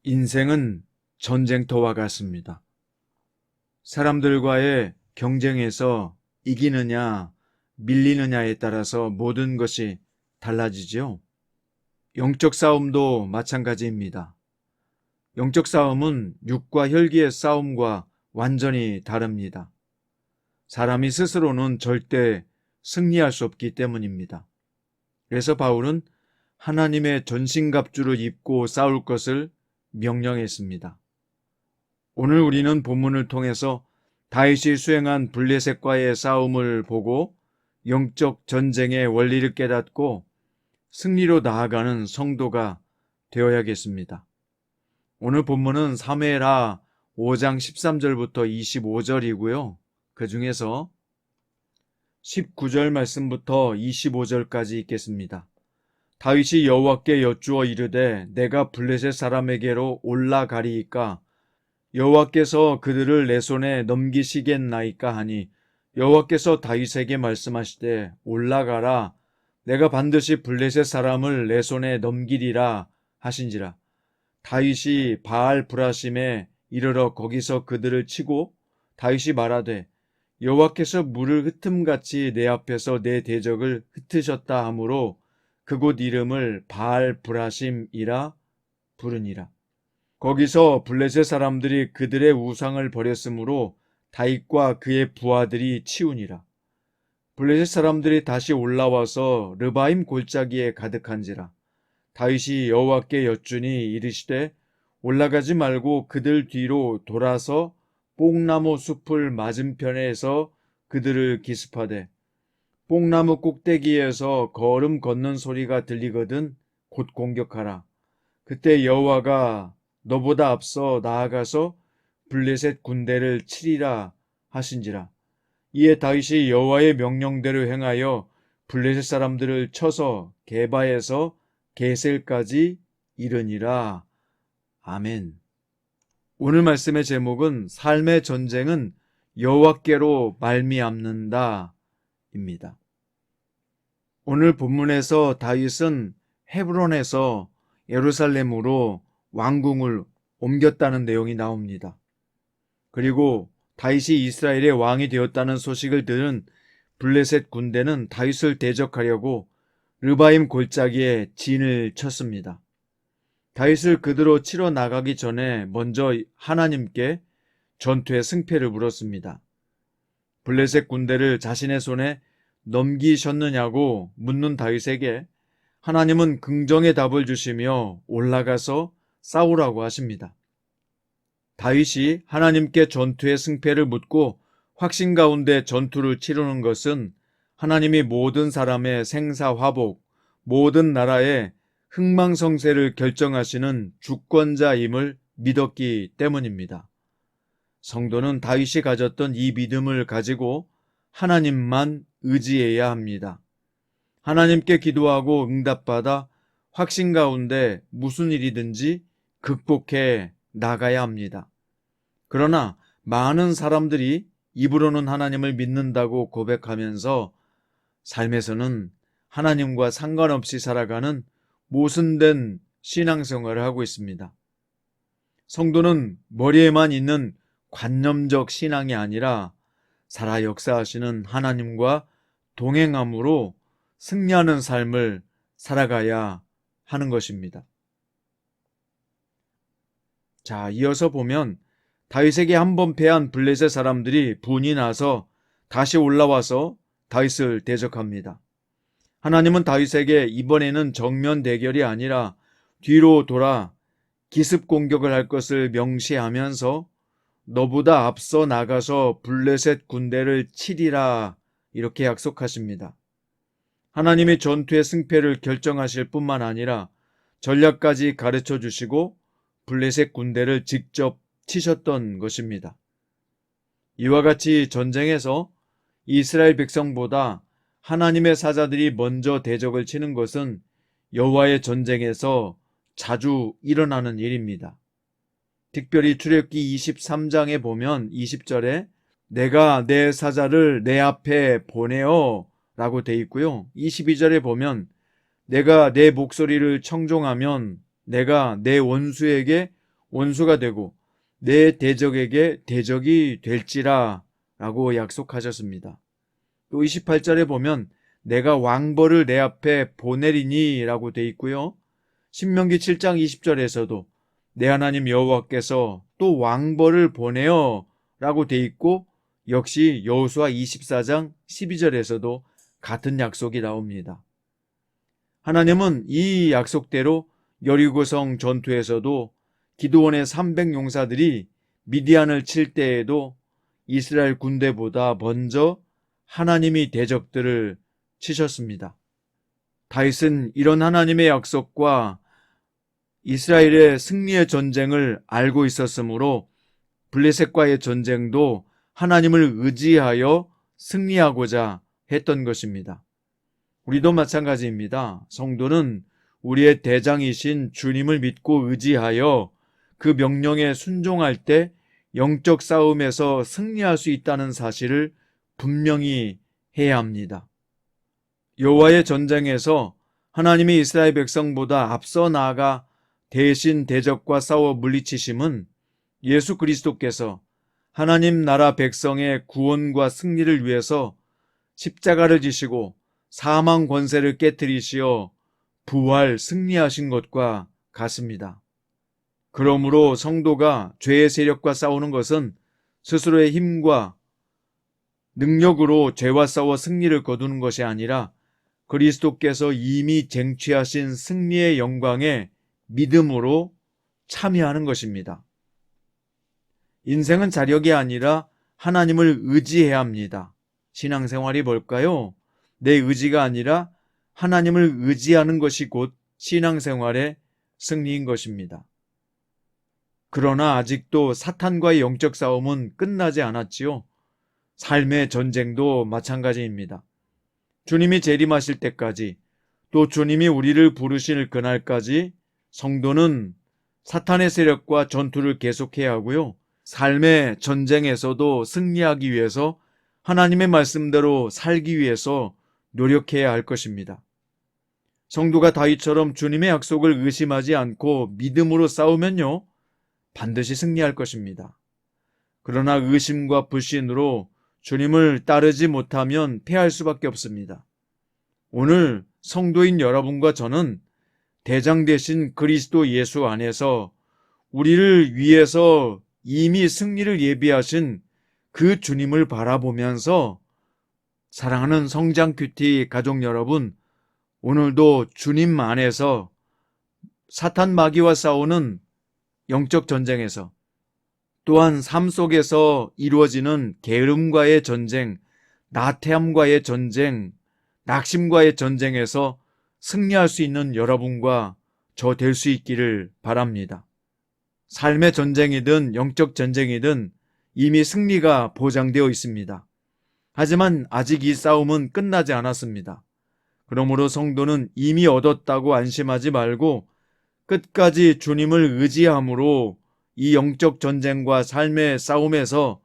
인생은 전쟁터와 같습니다. 사람들과의 경쟁에서 이기느냐, 밀리느냐에 따라서 모든 것이 달라지죠. 영적 싸움도 마찬가지입니다. 영적 싸움은 육과 혈기의 싸움과 완전히 다릅니다. 사람이 스스로는 절대 승리할 수 없기 때문입니다. 그래서 바울은 하나님의 전신갑주를 입고 싸울 것을 명령했습니다. 오늘 우리는 본문을 통해서 다윗이 수행한 블레셋과의 싸움을 보고 영적 전쟁의 원리를 깨닫고 승리로 나아가는 성도가 되어야겠습니다. 오늘 본문은 사무엘하 5장 13절부터 25절이고요. 그 중에서 19절 말씀부터 25절까지 읽겠습니다. 다윗이 여호와께 여쭈어 이르되 내가 블레셋 사람에게로 올라가리이까 여호와께서 그들을 내 손에 넘기시겠나이까 하니 여호와께서 다윗에게 말씀하시되 올라가라 내가 반드시 블레셋 사람을 내 손에 넘기리라 하신지라. 다윗이 바알 브라심에 이르러 거기서 그들을 치고 다윗이 말하되 여호와께서 물을 흩음같이 내 앞에서 내 대적을 흩으셨다 하므로 그곳 이름을 바알 브라심이라 부르니라. 거기서 블레셋 사람들이 그들의 우상을 버렸으므로 다윗과 그의 부하들이 치우니라. 블레셋 사람들이 다시 올라와서 르바임 골짜기에 가득한지라. 다윗이 여호와께 여쭈니 이르시되 올라가지 말고 그들 뒤로 돌아서 뽕나무 숲을 맞은편에서 그들을 기습하되 뽕나무 꼭대기에서 걸음 걷는 소리가 들리거든 곧 공격하라. 그때 여호와가 너보다 앞서 나아가서 블레셋 군대를 치리라 하신지라. 이에 다윗이 여호와의 명령대로 행하여 블레셋 사람들을 쳐서 게바에서 게셀까지 이르니라. 아멘. 오늘 말씀의 제목은 삶의 전쟁은 여호와께로 말미암는다 입니다. 오늘 본문에서 다윗은 헤브론에서 예루살렘으로 왕궁을 옮겼다는 내용이 나옵니다. 그리고 다윗이 이스라엘의 왕이 되었다는 소식을 들은 블레셋 군대는 다윗을 대적하려고 르바임 골짜기에 진을 쳤습니다. 다윗을 그대로 치러 나가기 전에 먼저 하나님께 전투의 승패를 물었습니다. 블레셋 군대를 자신의 손에 넘기셨느냐고 묻는 다윗에게 하나님은 긍정의 답을 주시며 올라가서 싸우라고 하십니다. 다윗이 하나님께 전투의 승패를 묻고 확신 가운데 전투를 치르는 것은 하나님이 모든 사람의 생사화복, 모든 나라의 흥망성쇠를 결정하시는 주권자임을 믿었기 때문입니다. 성도는 다윗이 가졌던 이 믿음을 가지고 하나님만 의지해야 합니다. 하나님께 기도하고 응답받아 확신 가운데 무슨 일이든지 극복해 나가야 합니다. 그러나 많은 사람들이 입으로는 하나님을 믿는다고 고백하면서 삶에서는 하나님과 상관없이 살아가는 모순된 신앙생활을 하고 있습니다. 성도는 머리에만 있는 관념적 신앙이 아니라 살아 역사하시는 하나님과 동행함으로 승리하는 삶을 살아가야 하는 것입니다. 자, 이어서 보면 다윗에게 한 번 패한 블레셋 사람들이 분이 나서 다시 올라와서 다윗을 대적합니다. 하나님은 다윗에게 이번에는 정면 대결이 아니라 뒤로 돌아 기습 공격을 할 것을 명시하면서 너보다 앞서 나가서 블레셋 군대를 치리라 이렇게 약속하십니다. 하나님이 전투의 승패를 결정하실 뿐만 아니라 전략까지 가르쳐 주시고 블레셋 군대를 직접 치셨던 것입니다. 이와 같이 전쟁에서 이스라엘 백성보다 하나님의 사자들이 먼저 대적을 치는 것은 여호와의 전쟁에서 자주 일어나는 일입니다. 특별히 출애굽기 23장에 보면 20절에 내가 내 사자를 내 앞에 보내어 라고 돼 있고요. 22절에 보면 내가 내 목소리를 청종하면 내가 내 원수에게 원수가 되고 내 대적에게 대적이 될지라 라고 약속하셨습니다. 또 28절에 보면 내가 왕벌을 내 앞에 보내리니 라고 돼 있고요. 신명기 7장 20절에서도 내 하나님 여호와께서 또 왕벌을 보내어 라고 돼 있고 역시 여호수아 24장 12절에서도 같은 약속이 나옵니다. 하나님은 이 약속대로 여리고성 전투에서도 기드온의 300용사들이 미디안을 칠 때에도 이스라엘 군대보다 먼저 하나님이 대적들을 치셨습니다. 다윗은 이런 하나님의 약속과 이스라엘의 승리의 전쟁을 알고 있었으므로 블레셋과의 전쟁도 하나님을 의지하여 승리하고자 했던 것입니다. 우리도 마찬가지입니다. 성도는 우리의 대장이신 주님을 믿고 의지하여 그 명령에 순종할 때 영적 싸움에서 승리할 수 있다는 사실을 분명히 해야 합니다. 여호와의 전쟁에서 하나님이 이스라엘 백성보다 앞서 나아가 대신 대적과 싸워 물리치심은 예수 그리스도께서 하나님 나라 백성의 구원과 승리를 위해서 십자가를 지시고 사망 권세를 깨뜨리시어 부활 승리하신 것과 같습니다. 그러므로 성도가 죄의 세력과 싸우는 것은 스스로의 힘과 능력으로 죄와 싸워 승리를 거두는 것이 아니라 그리스도께서 이미 쟁취하신 승리의 영광에 믿음으로 참여하는 것입니다. 인생은 자력이 아니라 하나님을 의지해야 합니다. 신앙생활이 뭘까요? 내 의지가 아니라 하나님을 의지하는 것이 곧 신앙생활의 승리인 것입니다. 그러나 아직도 사탄과의 영적 싸움은 끝나지 않았지요. 삶의 전쟁도 마찬가지입니다. 주님이 재림하실 때까지 또 주님이 우리를 부르실 그날까지 성도는 사탄의 세력과 전투를 계속해야 하고요. 삶의 전쟁에서도 승리하기 위해서 하나님의 말씀대로 살기 위해서 노력해야 할 것입니다. 성도가 다윗처럼 주님의 약속을 의심하지 않고 믿음으로 싸우면요, 반드시 승리할 것입니다. 그러나 의심과 불신으로 주님을 따르지 못하면 패할 수밖에 없습니다. 오늘 성도인 여러분과 저는 대장 되신 그리스도 예수 안에서 우리를 위해서 이미 승리를 예비하신 그 주님을 바라보면서 사랑하는 성장 큐티 가족 여러분, 오늘도 주님 안에서 사탄 마귀와 싸우는 영적 전쟁에서 또한 삶 속에서 이루어지는 게으름과의 전쟁, 나태함과의 전쟁, 낙심과의 전쟁에서 승리할 수 있는 여러분과 저 될 수 있기를 바랍니다. 삶의 전쟁이든 영적 전쟁이든 이미 승리가 보장되어 있습니다. 하지만 아직 이 싸움은 끝나지 않았습니다. 그러므로 성도는 이미 얻었다고 안심하지 말고 끝까지 주님을 의지함으로 이 영적 전쟁과 삶의 싸움에서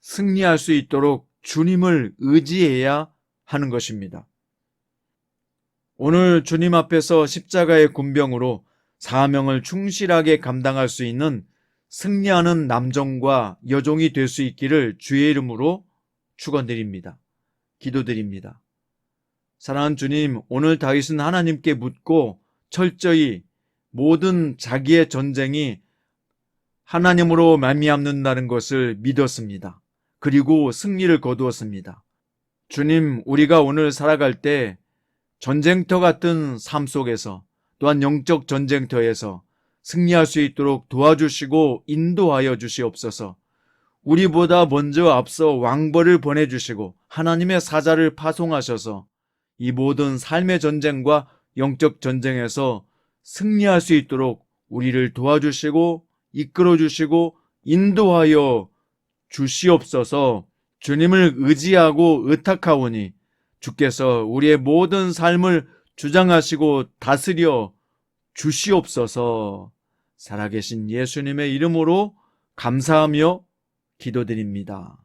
승리할 수 있도록 주님을 의지해야 하는 것입니다. 오늘 주님 앞에서 십자가의 군병으로 사명을 충실하게 감당할 수 있는 승리하는 남종과 여종이 될 수 있기를 주의 이름으로 축원드립니다. 기도드립니다. 사랑하는 주님, 오늘 다윗은 하나님께 묻고 철저히 모든 자기의 전쟁이 하나님으로 말미암는다는 것을 믿었습니다. 그리고 승리를 거두었습니다. 주님, 우리가 오늘 살아갈 때 전쟁터 같은 삶 속에서 또한 영적 전쟁터에서 승리할 수 있도록 도와주시고 인도하여 주시옵소서. 우리보다 먼저 앞서 왕벌을 보내주시고 하나님의 사자를 파송하셔서 이 모든 삶의 전쟁과 영적 전쟁에서 승리할 수 있도록 우리를 도와주시고 이끌어주시고 인도하여 주시옵소서. 주님을 의지하고 의탁하오니 주께서 우리의 모든 삶을 주장하시고 다스려 주시옵소서. 살아계신 예수님의 이름으로 감사하며 기도드립니다.